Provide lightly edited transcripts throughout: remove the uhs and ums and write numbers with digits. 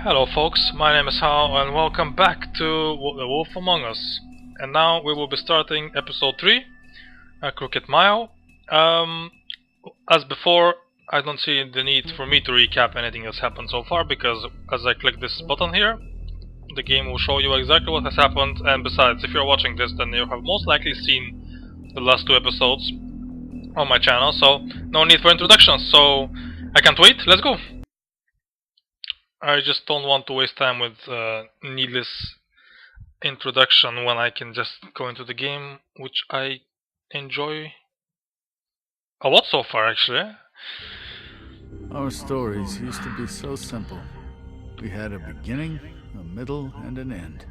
Hello folks, my name is Hao and welcome back to The Wolf Among Us. And now we will be starting episode 3, Crooked Mile. As before, I don't see the need for me to recap anything that's happened so far, because as I click this button here, the game will show you exactly what has happened. And besides, if you're watching this, then you have most likely seen the last 2 episodes on my channel, so no need for introductions. So I can't wait, let's go! I just don't want to waste time with needless introduction when I can just go into the game, which I enjoy a lot so far, actually. Our stories used to be so simple. We had a beginning, a middle, and an end.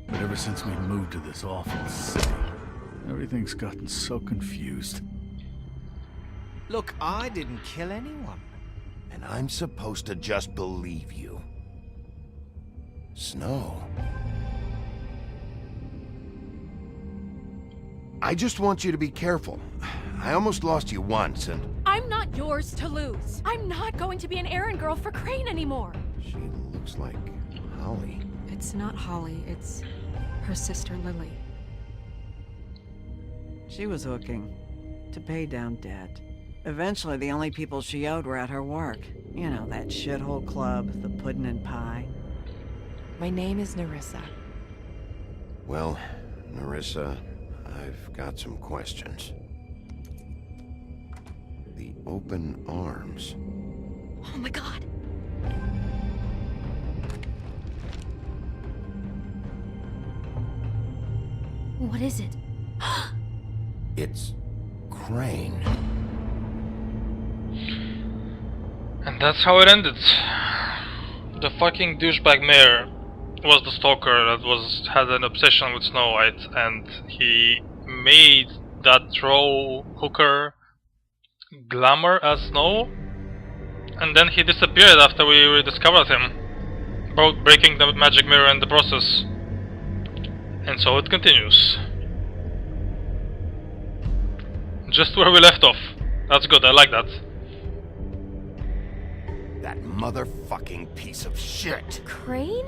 But ever since we moved to this awful city, everything's gotten so confused. Look, I didn't kill anyone. And I'm supposed to just believe you. Snow. I just want you to be careful. I almost lost you once, and... I'm not yours to lose. I'm not going to be an errand girl for Crane anymore. She looks like Holly. It's not Holly, it's her sister Lily. She was hooking to pay down debt. Eventually, the only people she owed were at her work. You know, that shithole club, the pudding and pie. My name is Nerissa. Well, Nerissa, I've got some questions. The open arms. Oh my god. What is it? It's Crane. And that's how it ended. The fucking douchebag mayor was the stalker that had an obsession with Snow White, and he made that troll hooker glamour as Snow, and then he disappeared after we rediscovered him, breaking the magic mirror in the process. And so it continues. Just where we left off. That's good, I like that. That motherfucking piece of shit. Crane?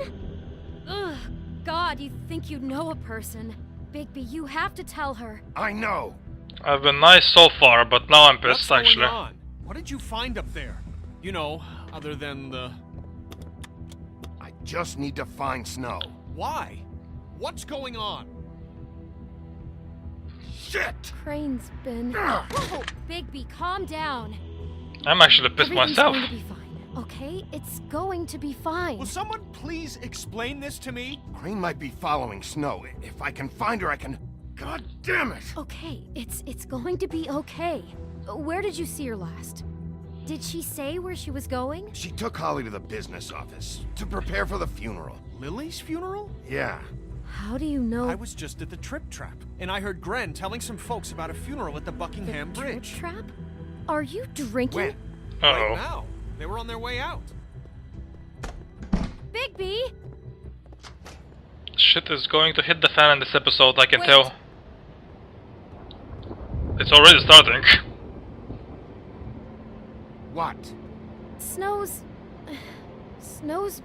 Ugh, God, you think you know a person. Bigby, you have to tell her. I know. I've been nice so far, but now I'm pissed. What's going actually. on? What did you find up there? You know, other than the... I just need to find Snow. Why? What's going on? Shit! Crane's been... Whoa, Bigby, calm down. I'm actually pissed Everything's myself. going to be fine, okay? It's going to be fine. Will someone please explain this to me? Crane might be following Snow. If I can find her, I can... God damn it! Okay, it's going to be okay. Where did you see her last? Did she say where she was going? She took Holly to the business office to prepare for the funeral. Lily's funeral? Yeah. How do you know? I was just at the Trip Trap, and I heard Gren telling some folks about a funeral at the Buckingham the Bridge. Trap? Are you drinking? When? Right Uh-oh. now. They were on their way out. Bigby! Shit is going to hit the fan in this episode, I can Wait. tell. It's already starting. What? Snow's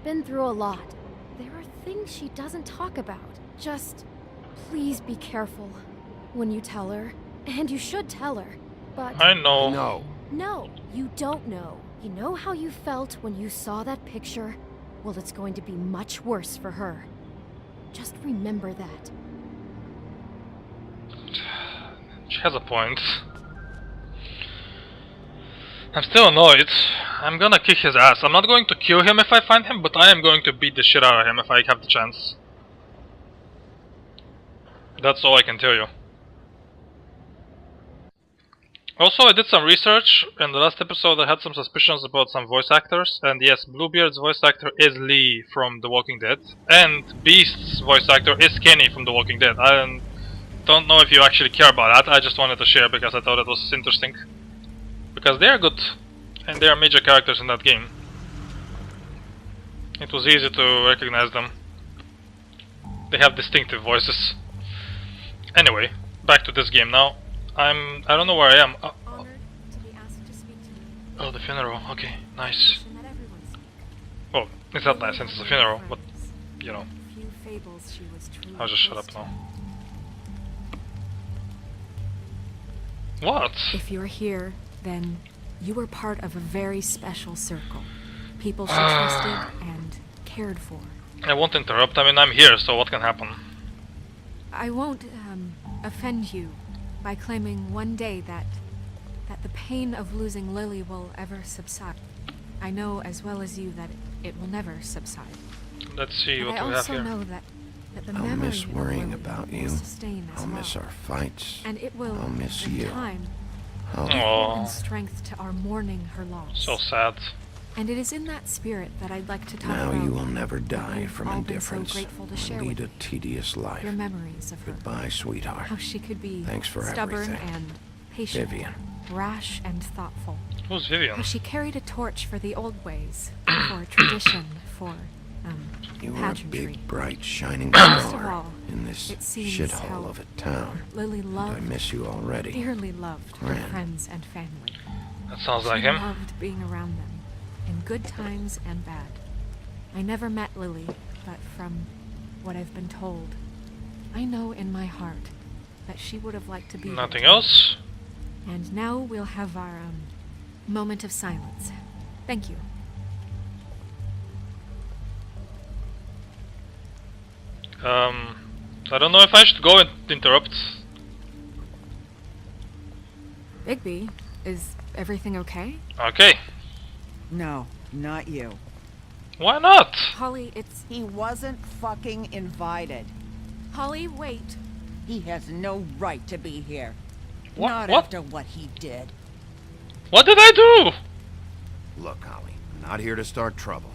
been through a lot. There are things she doesn't talk about. Just please be careful when you tell her. And you should tell her. But I know. No. no, you don't know. You know how you felt when you saw that picture? Well, it's going to be much worse for her. Just remember that. She has a point. I'm still annoyed. I'm gonna kick his ass. I'm not going to kill him if I find him, but I am going to beat the shit out of him if I have the chance. That's all I can tell you. Also, I did some research. In the last episode I had some suspicions about some voice actors, and yes, Bluebeard's voice actor is Lee from The Walking Dead, and Beast's voice actor is Kenny from The Walking Dead. I don't know if you actually care about that, I just wanted to share because I thought it was interesting. Because they are good, and they are major characters in that game. It was easy to recognize them. They have distinctive voices. Anyway, back to this game now. I don't know where I am. Honored to be asked to speak to you. Oh, the funeral. Okay, nice. Well, it's not nice since it's a funeral, but you know. I'll just shut up now. What? If you're here, then you were part of a very special circle. People she trusted and cared for. I won't interrupt. I mean, I'm here, so what can happen? I won't offend you by claiming one day that the pain of losing Lily will ever subside. I know as well as you that it will never subside. Let's see what I we have also here. know that the I'll memory miss of worrying Lily about will you. sustain as I'll well. miss our fights. And it will, I'll miss in you. time, I'll Aw, and strength to our mourning her loss. so sad. And it is in that spirit that I'd like to talk Now about you will never die you've from all been indifference. so grateful to share Lead with a me. tedious life. Your memories of her. Goodbye, sweetheart. How she could be Thanks for stubborn everything. and patient, Vivian. rash and thoughtful. Who's Vivian? How she carried a torch for the old ways, for tradition, for You are a pageantry. big, bright, shining Most of star all, in this it seems shithole how of a town. Lily And I loved, miss you already. dearly loved her Gran. friends and family. That sounds like She him. loved being around them, in good times and bad. I never met Lily, but from what I've been told, I know in my heart that she would have liked to be Nothing here. else? And now we'll have our moment of silence. Thank you. I don't know if I should go and interrupt. Bigby, is everything okay? Okay. No, not you. Why not? Holly, it's... He wasn't fucking invited. Holly, wait. He has no right to be here. What- Not what? after what he did. What did I do? Look, Holly, I'm not here to start trouble.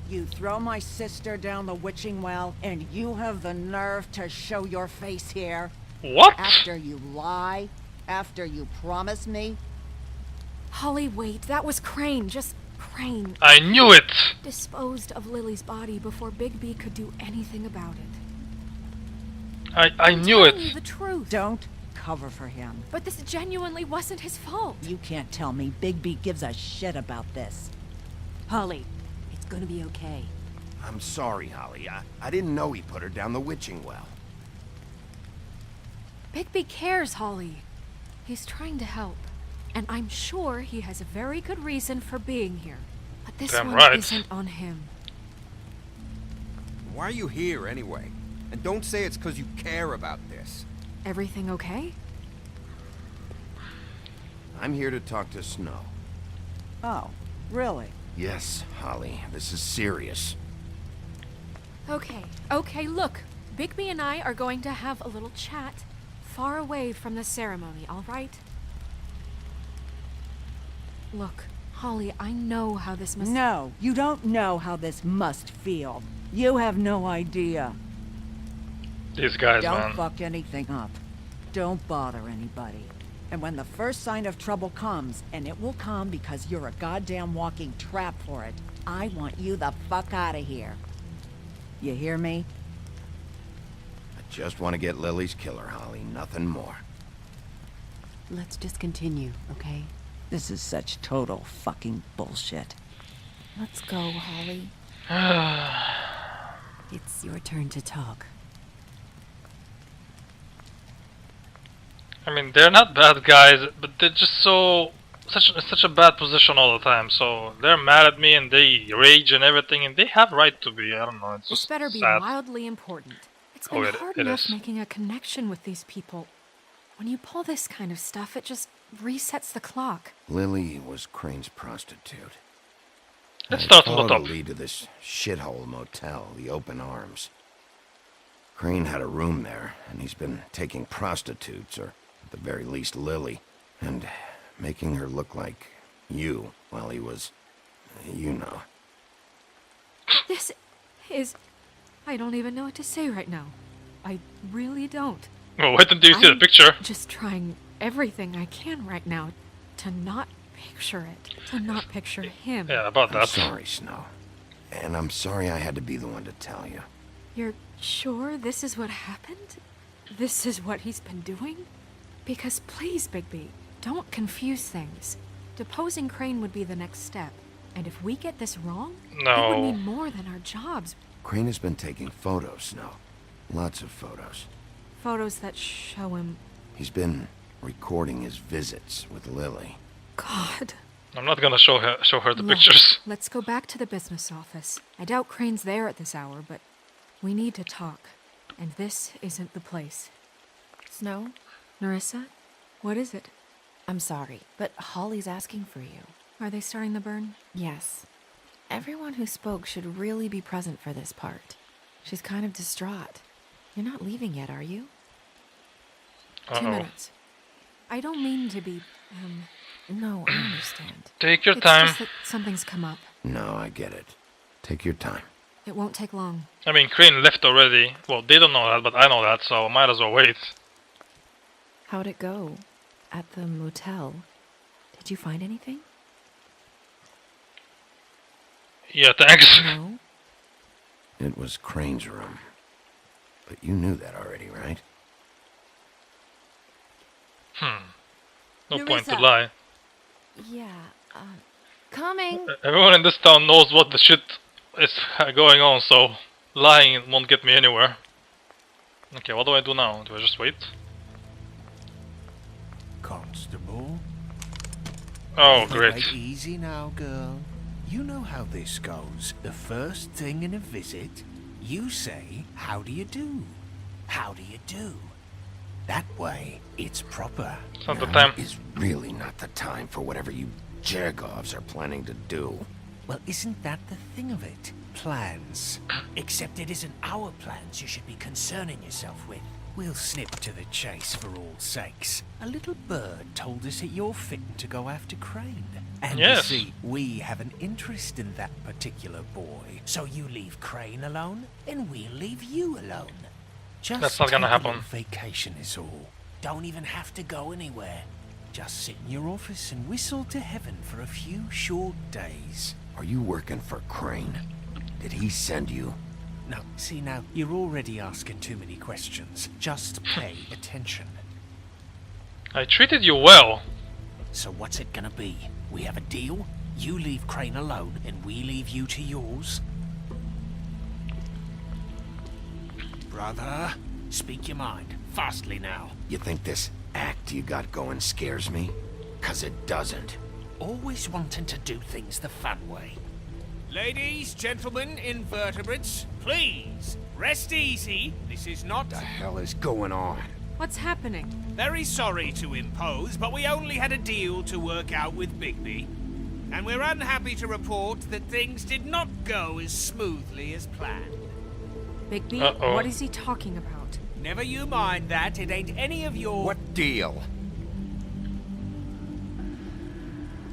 You throw my sister down the witching well, and you have the nerve to show your face here? What? After you lie? After you promise me? Holly, wait. That was Crane. Just Crane. I knew it! Disposed of Lily's body before Bigby could do anything about it. I knew I'm telling you it. the truth. Don't cover for him. But this genuinely wasn't his fault. You can't tell me Bigby gives a shit about this. Holly, it's gonna be okay. I'm sorry, Holly. I didn't know he put her down the witching well. Bigby cares, Holly. He's trying to help. And I'm sure he has a very good reason for being here. But this Damn one right. isn't on him. Why are you here anyway? And don't say it's because you care about this. Everything okay? I'm here to talk to Snow. Oh, really? Yes, Holly, this is serious. Okay, look. Bigby and I are going to have a little chat far away from the ceremony, all right? Look, Holly, I know how this must... No, you don't know how this must feel. You have no idea. These guys, Don't man. fuck anything up. Don't bother anybody. And when the first sign of trouble comes, and it will come because you're a goddamn walking trap for it, I want you the fuck out of here. You hear me? I just want to get Lily's killer, Holly, nothing more. Let's just continue, okay? This is such total fucking bullshit. Let's go, Holly. It's your turn to talk. I mean, they're not bad guys, but they're just such a bad position all the time. So they're mad at me and they rage and everything, and they have right to be. I don't know. It's This just better be sad. wildly important. It's Oh, been it hard is. enough making a connection with these people. When you pull this kind of stuff, it just resets the clock. Lily was Crane's prostitute. Let's I start from the followed her top. lead to this shithole motel, the Open Arms. Crane had a room there, and he's been taking prostitutes, or at the very least Lily, and making her look like you while he was, you know. This is... I don't even know what to say right now. I really don't. Well, wait until you see the I'm picture. just trying everything I can right now to not picture it. To not picture him. Yeah, about I'm that. sorry, Snow. And I'm sorry I had to be the one to tell you. You're sure this is what happened? This is what he's been doing? Because please, Bigby, don't confuse things. Deposing Crane would be the next step. And if we get this wrong, it would No. mean more than our jobs. Crane has been taking photos, Snow. Lots of photos. Photos that show him... He's been recording his visits with Lily. God. I'm not gonna show her the Look, pictures. let's go back to the business office. I doubt Crane's there at this hour, but we need to talk. And this isn't the place. Snow, Narissa, what is it? I'm sorry, but Holly's asking for you. Are they starting the burn? Yes. Everyone who spoke should really be present for this part. She's kind of distraught. You're not leaving yet, are you? 2 minutes. I don't mean to be, No, I understand. Take your it's time. just that something's come up. No, I get it. Take your time. It won't take long. I mean, Crane left already. Well, they don't know that, but I know that, so I might as well wait. How'd it go? At the motel? Did you find anything? Yeah, thanks. No? It was Crane's room. But you knew that already, right? No point to Narissa. lie. Yeah, coming! Everyone in this town knows what the shit is going on, so lying won't get me anywhere. Okay, what do I do now? Do I just wait? Constable. Oh, Take great. it easy now, girl. You know how this goes. The first thing in a visit, you say, "How do you do? How do you do?" That way, it's proper. It's not the Now time. is really not the time for whatever you Jergovs are planning to do. Well, isn't that the thing of it? Plans. Except it isn't our plans you should be concerning yourself with. We'll snip to the chase for all sakes. A little bird told us that you're fitting to go after Crane. And Yes. you see, we have an interest in that particular boy. So you leave Crane alone, and we'll leave you alone. Just That's not gonna take a happen. little vacation is all. Don't even have to go anywhere. Just sit in your office and whistle to heaven for a few short days. Are you working for Crane? Did he send you? No, see now, you're already asking too many questions. Just pay attention. I treated you well. So what's it gonna be? We have a deal? You leave Crane alone, and we leave you to yours? Brother, speak your mind. Fastly now. You think this act you got going scares me? 'Cause it doesn't. Always wanting to do things the fun way. Ladies, gentlemen, invertebrates, please, rest easy. This is not... The hell is going on? What's happening? Very sorry to impose, but we only had a deal to work out with Bigby. And we're unhappy to report that things did not go as smoothly as planned. Bigby, Uh-oh. what is he talking about? Never you mind that, it ain't any of your... What deal?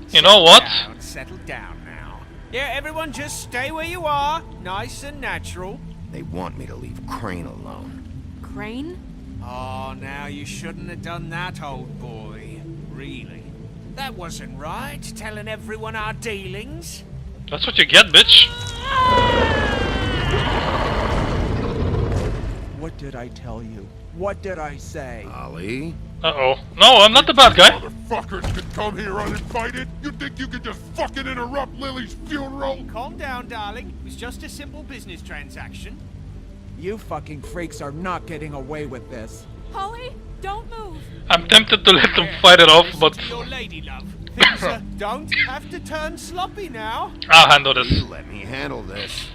You know what? Settle down now. Yeah, everyone just stay where you are, nice and natural. They want me to leave Crane alone. Crane? Oh, now you shouldn't have done that, old boy. Really. That wasn't right, telling everyone our dealings. That's what you get, bitch. What did I tell you? What did I say? Ollie? Uh-oh. No, I'm not the bad guy. Motherfuckers could come here uninvited? You think you could just fucking interrupt Lily's funeral? Calm down, darling. It was just a simple business transaction. You fucking freaks are not getting away with this. Holly, don't move. I'm tempted to let them fight it off, but Your lady love. Things don't have to turn sloppy now. I'll handle this. You let me handle this.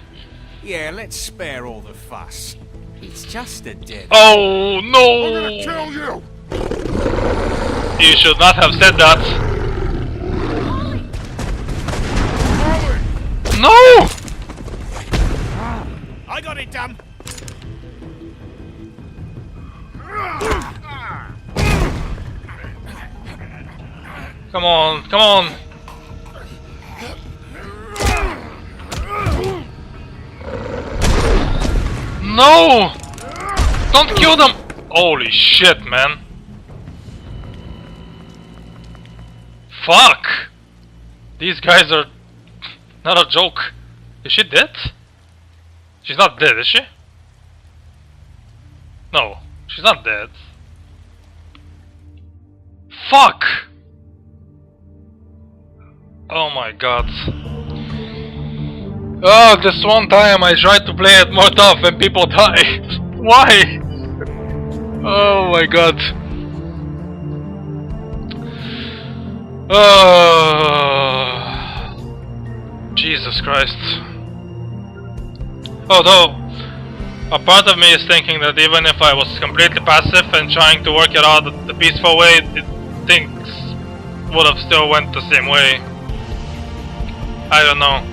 Yeah, let's spare all the fuss. It's just a dead. Oh, I'm gonna no! kill you! You should not have said that. No! I got it, damn. Come on, come on. No! Don't kill them! Holy shit, man. Fuck! These guys are not a joke. Is she dead? She's not dead, is she? No, she's not dead. Fuck! Oh my god. Oh, this one time I tried to play it more tough and people die. Why? Oh my god. Oh, Jesus Christ. Although, a part of me is thinking that even if I was completely passive and trying to work it out the peaceful way, things would have still went the same way. I don't know.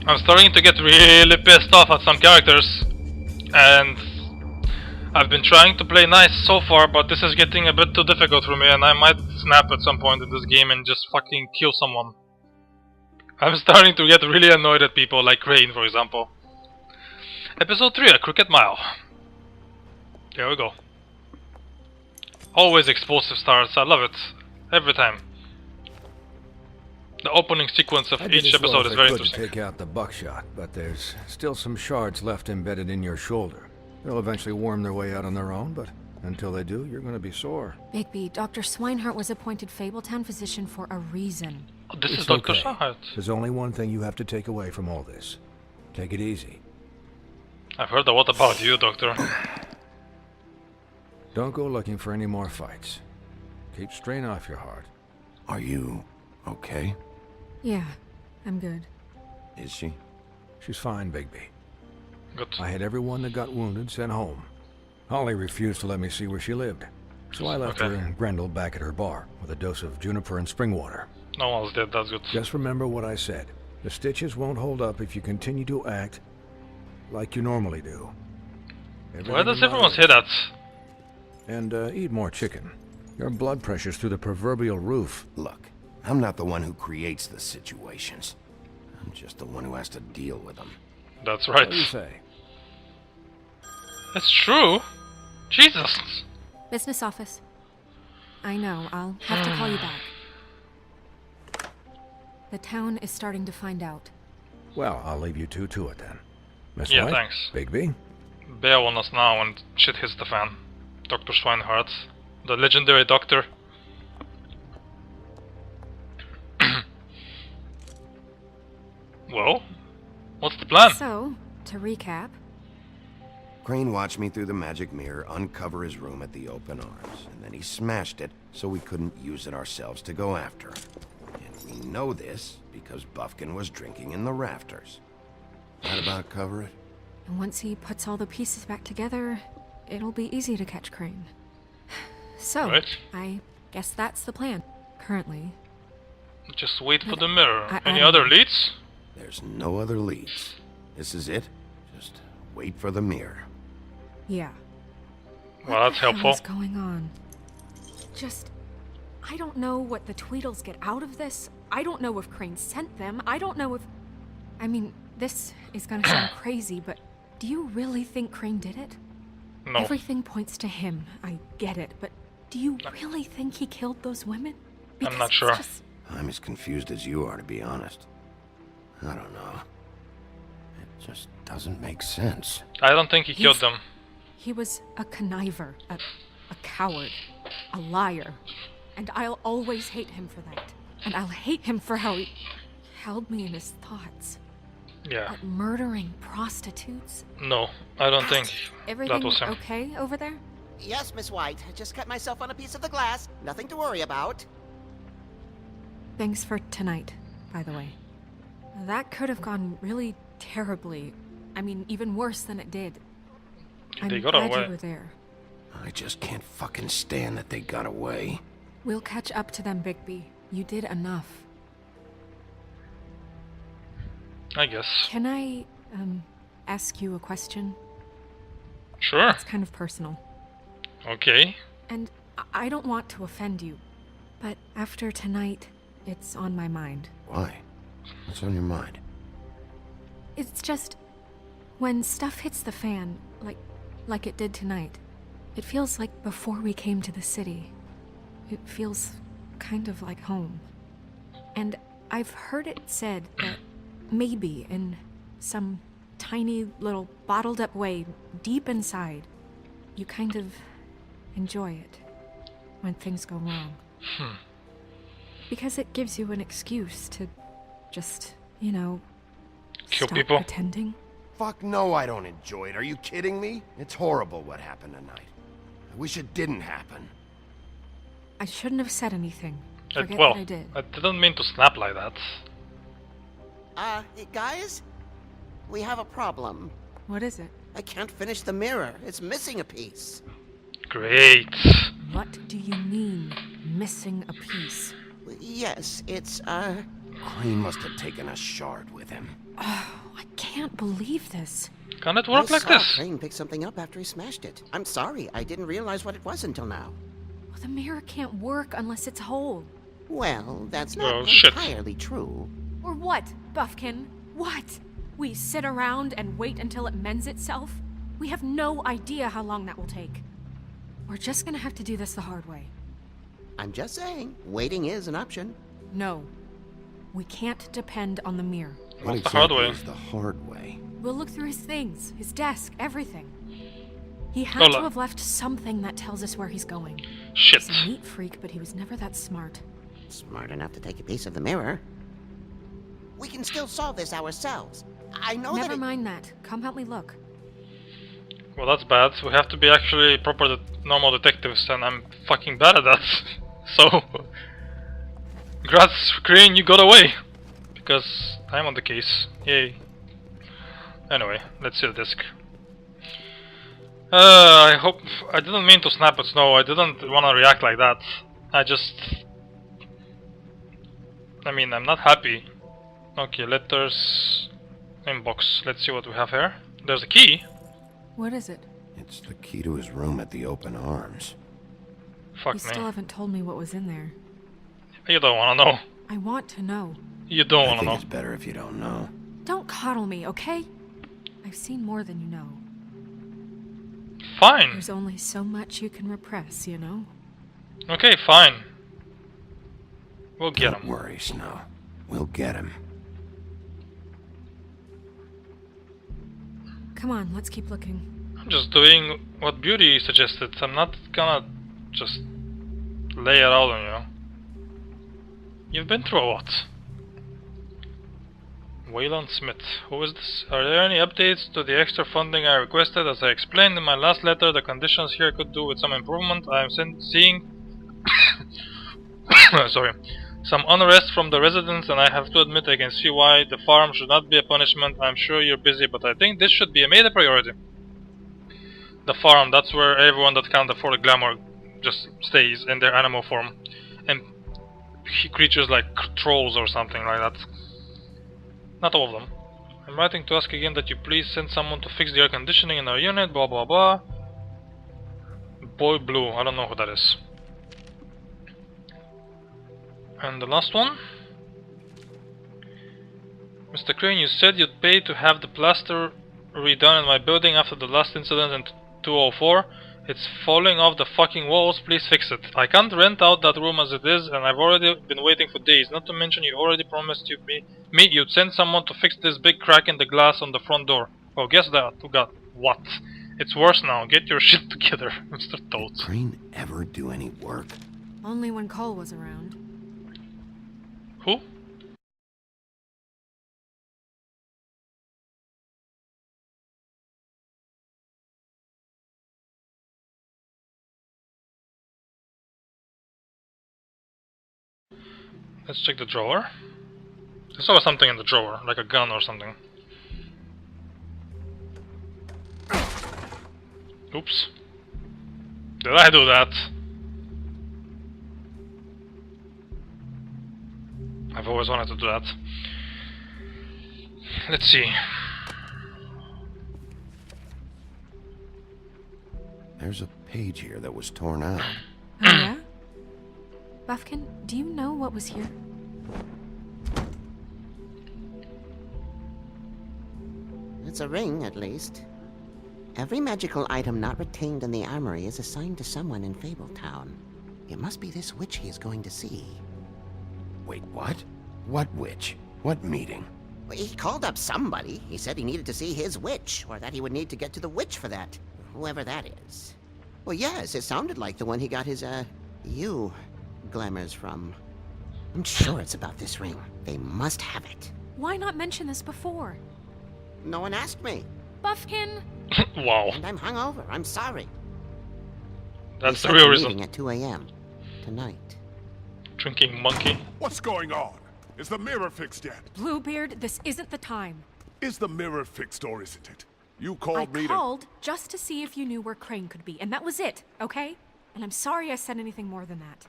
I'm starting to get really pissed off at some characters, and I've been trying to play nice so far, but this is getting a bit too difficult for me, and I might snap at some point in this game and just fucking kill someone. I'm starting to get really annoyed at people, like Crane, for example. Episode 3, A Crooked Mile. Here we go. Always explosive starts, I love it. Every time. The opening sequence of each episode is very interesting. Take out the buckshot, but there's still some shards left embedded in your shoulder. They'll eventually worm their way out on their own, but until they do, you're going to be sore. Bigby, Dr. Swinehart was appointed Fabletown physician for a reason. Oh, this is Dr. Swinehart. There's only one thing you have to take away from all this. Take it easy. I've heard a lot about you, Doctor. Don't go looking for any more fights. Keep strain off your heart. Are you okay? Yeah, I'm good. Is she? She's fine, Bigby. Good. I had everyone that got wounded sent home. Holly refused to let me see where she lived, so I left her and Grendel back at her bar with a dose of juniper and spring water. No one's dead, that's good. Just remember what I said. The stitches won't hold up if you continue to act like you normally do. Why does everyone say that? And eat more chicken. Your blood pressure's through the proverbial roof. Look, I'm not the one who creates the situations. I'm just the one who has to deal with them. That's right. What do you say? It's true. Jesus. Business office. I know, I'll have to call you back. The town is starting to find out. Well, I'll leave you two to it then. Miss Yeah, White, thanks. Bigby? Bail on us now when shit hits the fan. Dr. Swinehart, the legendary doctor. Well, what's the plan? So, to recap... Crane watched me through the magic mirror uncover his room at the open arms, and then he smashed it so we couldn't use it ourselves to go after him. And we know this because Buffkin was drinking in the rafters. That about cover it? And once he puts all the pieces back together, it'll be easy to catch Crane. So, Right. I guess that's the plan, currently. Just wait for the mirror. I Any other leads? There's no other leads. This is it. Just wait for the mirror. Yeah. Well, that's helpful. What's going on? I don't know what the Tweedles get out of this. I don't know if Crane sent them. I don't know if... I mean, this is gonna sound crazy, but do you really think Crane did it? No. Everything points to him. I get it, but do you really think he killed those women? I'm not sure. I'm as confused as you are, to be honest. I don't know. It just doesn't make sense. I don't think he killed them. He was a conniver, a coward, a liar. And I'll always hate him for that. And I'll hate him for how he held me in his thoughts. Yeah. But murdering prostitutes? No, I don't think Everything that was him. okay over there? Yes, Miss White. I just cut myself on a piece of the glass. Nothing to worry about. Thanks for tonight, by the way. That could have gone really terribly. I mean, even worse than it did. They I'm got glad away. you were there. I just can't fucking stand that they got away. We'll catch up to them, Bigby. You did enough. I guess. Can I, ask you a question? Sure. It's kind of personal. Okay. And I don't want to offend you, but after tonight, it's on my mind. Why? What's on your mind? It's just, when stuff hits the fan, like it did tonight, it feels like before we came to the city. It feels kind of like home. And I've heard it said that maybe in some tiny little bottled up way deep inside, you kind of enjoy it when things go wrong. Because it gives you an excuse to just, you know, kill stop people. pretending. Fuck no, I don't enjoy it. Are you kidding me? It's horrible what happened tonight. I wish it didn't happen. I shouldn't have said anything. Forget Well, that I did. I didn't mean to snap like that. Guys? We have a problem. What is it? I can't finish the mirror. It's missing a piece. Great. What do you mean, missing a piece? Yes, it's, Crane must have taken a shard with him. Oh, I can't believe this. Can it work like this? Crane picked something up after he smashed it. I'm sorry, I didn't realize what it was until now. Well, the mirror can't work unless it's whole. Well, that's not Oh, shit. entirely true. Or what, Buffkin? What? We sit around and wait until it mends itself? We have no idea how long that will take. We're just gonna have to do this the hard way. I'm just saying, waiting is an option. No. We can't depend on the mirror. What's the hard way? Is the hard way? We'll look through his things, his desk, everything. He had Lola. to have left something that tells us where he's going. Shit. He's a neat freak, but he was never that smart. Smart enough to take a piece of the mirror. We can still solve this ourselves. I know Never that mind that. Come help me look. Well, that's bad. We have to be actually proper normal detectives, and I'm fucking bad at that. So, congrats, Crane, you got away. Because I'm on the case. Yay. Anyway, let's see the disc. I hope... I didn't mean to snap at Snow. I didn't want to react like that. I just... I mean, I'm not happy. Okay, letters... Inbox. Let's see what we have here. There's a key. What is it? It's the key to his room at the Open Arms. Fuck You me. still haven't told me what was in there. You don't want to know. I want to know. You don't I want to think know. it's better if you don't know. Don't coddle me, okay? I've seen more than you know. Fine. There's only so much you can repress, you know? Okay, fine. We'll get Don't him. worry, Snow. We'll get him. Come on, let's keep looking. I'm just doing what Beauty suggested. I'm not gonna just lay it out on you. You've been through a lot. Waylon Smith. Who is this? Are there any updates to the extra funding I requested? As I explained in my last letter, the conditions here could do with some improvement. I am seeing sorry, some unrest from the residents, and I have to admit I can see why the farm should not be a punishment. I'm sure you're busy, but I think this should be made a priority. The farm, that's where everyone that can't afford a glamour just stays in their animal form. And creatures like trolls or something like that. Not all of them. I'm writing to ask again that you please send someone to fix the air conditioning in our unit, blah blah blah. Boy Blue, I don't know who that is. And the last one. Mr. Crane, you said you'd pay to have the plaster redone in my building after the last incident in 204. It's falling off the fucking walls, please fix it. I can't rent out that room as it is, and I've already been waiting for days. Not to mention you already promised me you'd send someone to fix this big crack in the glass on the front door. Oh, guess that. Who got what? It's worse now. Get your shit together, Mr. Toad. Did Crane ever do any work? Only when Cole was around. Who? Let's check the drawer. There's always something in the drawer, like a gun or something. Oops. Did I do that? I've always wanted to do that. Let's see. There's a page here that was torn out. Oh yeah? Buffkin, do you know what was here? It's a ring, at least. Every magical item not retained in the armory is assigned to someone in Fabletown. It must be this witch he is going to see. Wait, what? What witch? What meeting? Well, he called up somebody. He said he needed to see his witch, or that he would need to get to the witch for that. Whoever that is. Well, yes, it sounded like the one he got his, you glamours from. I'm sure it's about this ring. They must have it. Why not mention this before? No one asked me. Buffkin! Wow. And I'm hungover. I'm sorry. That's They the set real the reason. meeting at 2 a.m. tonight. Drinking monkey. What's going on? Is the mirror fixed yet? Bluebeard, this isn't the time. Is the mirror fixed or isn't it? You I called me called just to see if you knew where Crane could be, and that was it, okay? And I'm sorry I said anything more than that.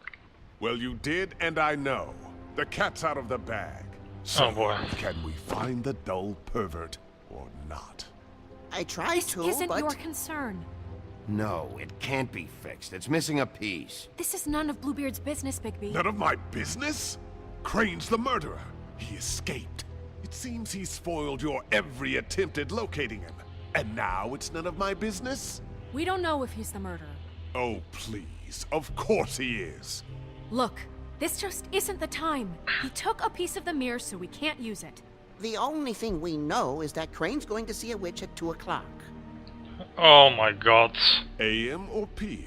Well, you did, and I know. The cat's out of the bag. So, Oh boy. can we find the dull pervert or not? I tried This to, isn't but... your concern. No, it can't be fixed. It's missing a piece. This is none of Bluebeard's business, Bigby. None of my business? Crane's the murderer. He escaped. It seems he spoiled your every attempt at locating him. And now it's none of my business? We don't know if he's the murderer. Oh, please. Of course he is. Look, this just isn't the time. He took a piece of the mirror, so we can't use it. The only thing we know is that Crane's going to see a witch at 2 o'clock. Oh my god. AM or PM?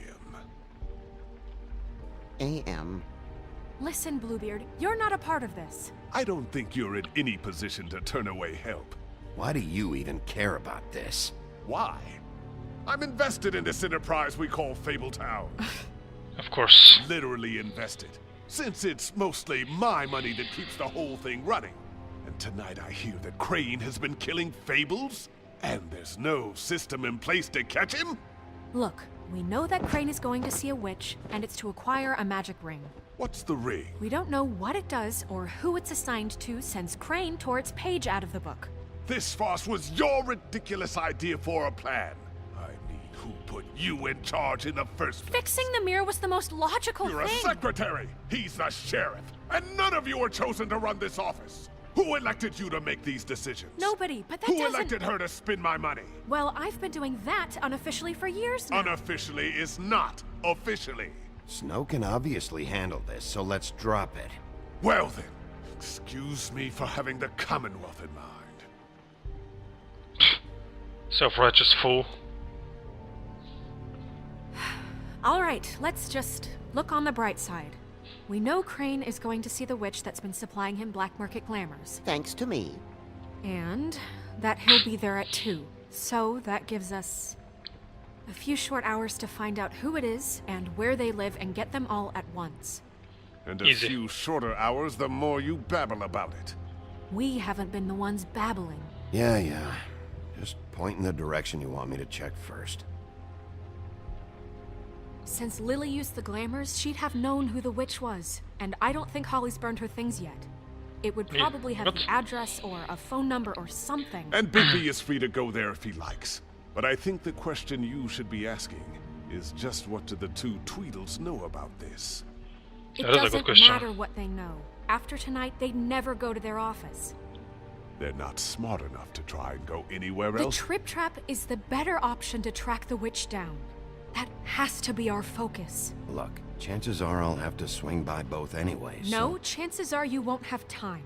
AM. Listen, Bluebeard, you're not a part of this. I don't think you're in any position to turn away help. Why do you even care about this? Why? I'm invested in this enterprise we call Fabletown. Of course. Literally invested. Since it's mostly my money that keeps the whole thing running. And tonight I hear that Crane has been killing fables? And there's no system in place to catch him? Look, we know that Crane is going to see a witch, and it's to acquire a magic ring. What's the ring? We don't know what it does or who it's assigned to since Crane tore its page out of the book. This farce was your ridiculous idea for a plan. I mean, who put you in charge in the first place? Fixing the mirror was the most logical You're thing. a secretary! He's the sheriff! And none of you were chosen to run this office! Who elected you to make these decisions? Nobody, but that Who doesn't... elected her to spend my money? Well, I've been doing that unofficially for years now. Unofficially is not officially. Snow can obviously handle this, so let's drop it. Well then, excuse me for having the Commonwealth in mind. Self-righteous fool. All right, let's just look on the bright side. We know Crane is going to see the witch that's been supplying him black market glamours. Thanks to me. And that he'll be there at 2. So that gives us a few short hours to find out who it is and where they live and get them all at once. And a Easy. few shorter hours, the more you babble about it. We haven't been the ones babbling. Yeah. Just point in the direction you want me to check first. Since Lily used the glamours, she'd have known who the witch was. And I don't think Holly's burned her things yet. It would probably have what? the address or a phone number or something. And Bigby is free to go there if he likes. But I think the question you should be asking is just what do the two Tweedles know about this? It That is a good doesn't question. matter what they know. After tonight, they'd never go to their office. They're not smart enough to try and go anywhere The else. Trip Trap is the better option to track the witch down. That has to be our focus. Look, chances are I'll have to swing by both anyway, No, chances are you won't have time.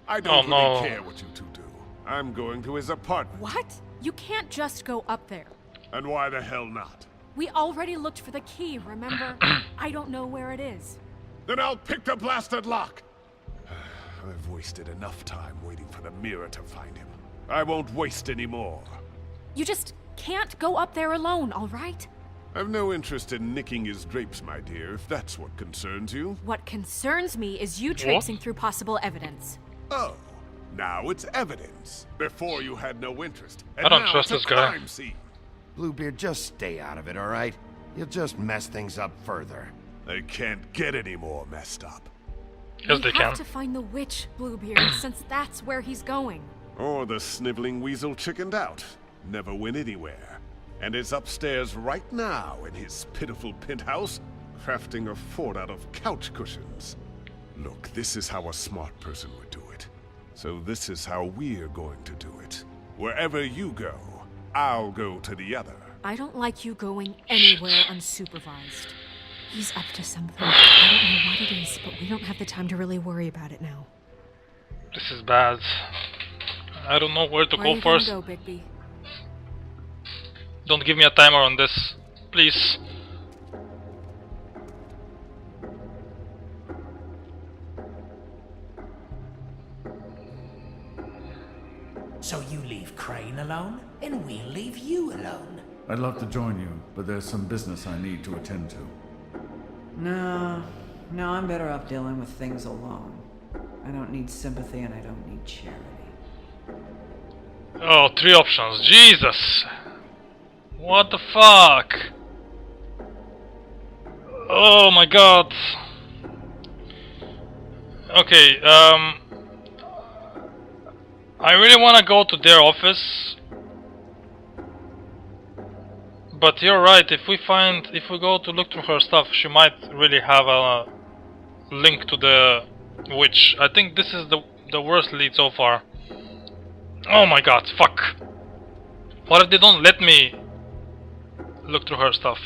I don't no. really care what you two do. I'm going to his apartment. What? You can't just go up there. And why the hell not? We already looked for the key, remember? I don't know where it is. Then I'll pick the blasted lock! I've wasted enough time waiting for the mirror to find him. I won't waste any more. You just can't go up there alone, all right? I've no interest in nicking his drapes, my dear, if that's what concerns you. What concerns me is you traipsing through possible evidence. Oh, now it's evidence. Before you had no interest. And I don't now trust it's a this guy. crime scene. Bluebeard, just stay out of it, alright? You'll just mess things up further. They can't get any more messed up. Yes, they We have can. to find the witch, Bluebeard, since that's where he's going. Or the sniveling weasel chickened out. Never went anywhere. And is upstairs right now in his pitiful penthouse, crafting a fort out of couch cushions. Look, this is how a smart person would do it. So this is how we're going to do it. Wherever you go, I'll go to the other. I don't like you going anywhere unsupervised. He's up to something. I don't know what it is, but we don't have the time to really worry about it now. This is bad. I don't know where to Where go are you gonna first. go, Bigby? Don't give me a timer on this. please. So you leave Crane alone, and we'll leave you alone. I'd love to join you, but there's some business I need to attend to. No, I'm better off dealing with things alone. I don't need sympathy and I don't need charity. Oh, 3 options. Jesus! What the fuck? Oh my god. Okay, I really wanna go to their office. But you're right, if we go to look through her stuff, she might really have a link to the witch. I think this is the worst lead so far. Oh my god, fuck. What if they don't let me look through her stuff?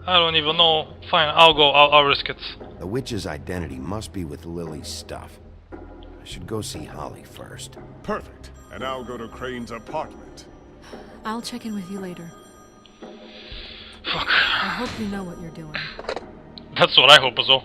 I don't even know. Fine, I'll go, I'll risk it. The witch's identity must be with Lily's stuff. I should go see Holly first. Perfect. And I'll go to Crane's apartment. I'll check in with you later. Fuck. I hope you know what you're doing. That's what I hope as well.